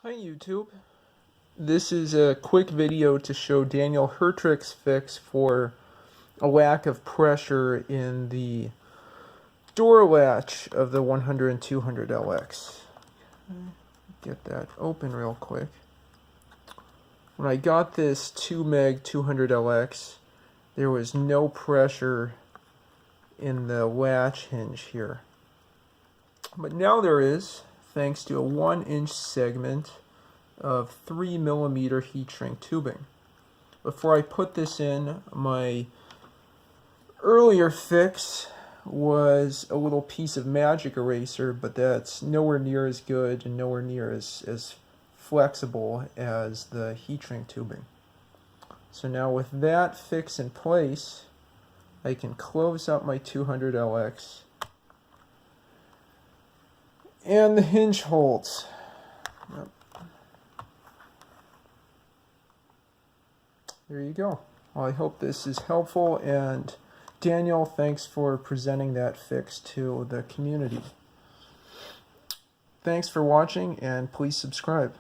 Hi YouTube. This is a quick video to show Daniel Hertrich's fix for a lack of pressure in the door latch of the 100 and 200 LX. Get that open real quick. When I got this 2 meg 200 LX, there was no pressure in the latch hinge here. But now there is, thanks to a 1-inch segment of 3mm heat shrink tubing. Before I put this in, my earlier fix was a little piece of magic eraser, but that's nowhere near as good and nowhere near as flexible as the heat shrink tubing. So now with that fix in place, I can close up my 200 LX and the hinge holds. Yep. There you go. Well, I hope this is helpful, and Daniel, thanks for presenting that fix to the community. Thanks for watching, and please subscribe.